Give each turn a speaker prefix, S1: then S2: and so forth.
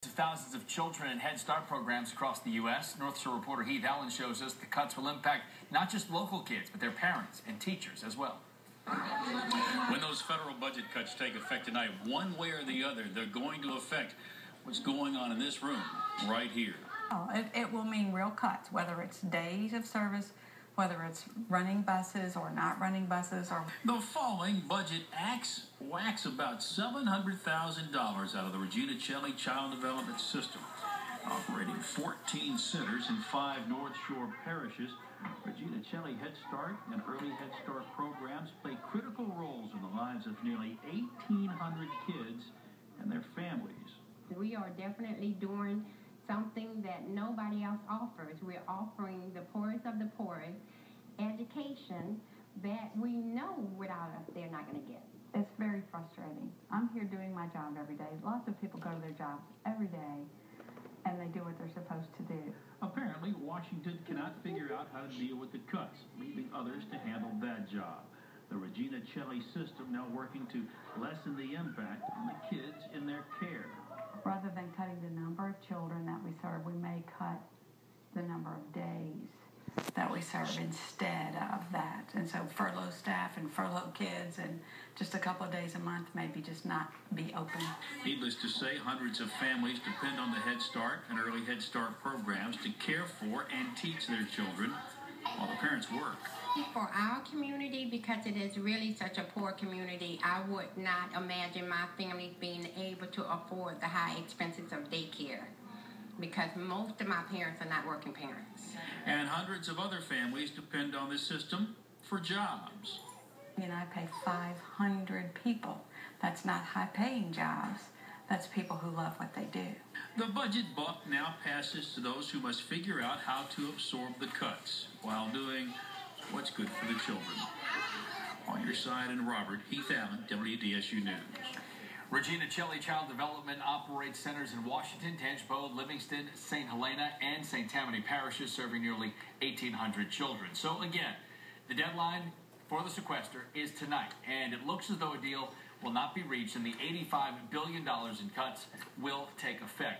S1: Thousands of children in Head Start programs across the U.S. North Shore reporter Heath Allen shows us the cuts will impact not just local kids, but their parents and teachers as well.
S2: When those federal budget cuts take effect tonight, one way or the other, they're going to affect what's going on in this room right here.
S3: It will mean real cuts, whether it's days of service, whether it's running buses or not running buses. Or
S2: the falling budget whacks about $700,000 out of the Regina Coeli Child Development System. Operating 14 centers in 5 North Shore parishes, Regina Coeli Head Start and Early Head Start programs play critical roles in the lives of nearly 1,800 kids and their families.
S4: We are definitely doing something that nobody else offers. We're offering the poorest of the poorest education that we know without us they're not going to get.
S3: It's very frustrating. I'm here doing my job every day. Lots of people go to their jobs every day, and they do what they're supposed to do.
S2: Apparently, Washington cannot figure out how to deal with the cuts, leaving others to handle that job. The Regina Coeli system now working to lessen the impact on the kids in their care.
S3: Rather than cutting the number of children that we serve, we may cut the number of days that we serve instead of that. And so furlough staff and furlough kids and just a couple of days a month maybe just not be open.
S2: Needless to say, hundreds of families depend on the Head Start and Early Head Start programs to care for and teach their children while the parents work.
S4: For our community, because it is really such a poor community, I would not imagine my family being able to afford the high expenses of daycare, because most of my parents are not working parents.
S2: And hundreds of other families depend on this system for jobs.
S3: And I pay 500 people. That's not high-paying jobs. That's people who love what they do.
S2: The budget buck now passes to those who must figure out how to absorb the cuts while doing what's good for the children. On your side in Robert, Heath Allen, WDSU News.
S1: Regina Coeli Child Development operates centers in Washington, Tangipahoa, Livingston, St. Helena, and St. Tammany parishes, serving nearly 1,800 children. So again, the deadline for the sequester is tonight, and it looks as though a deal will not be reached, and the $85 billion in cuts will take effect.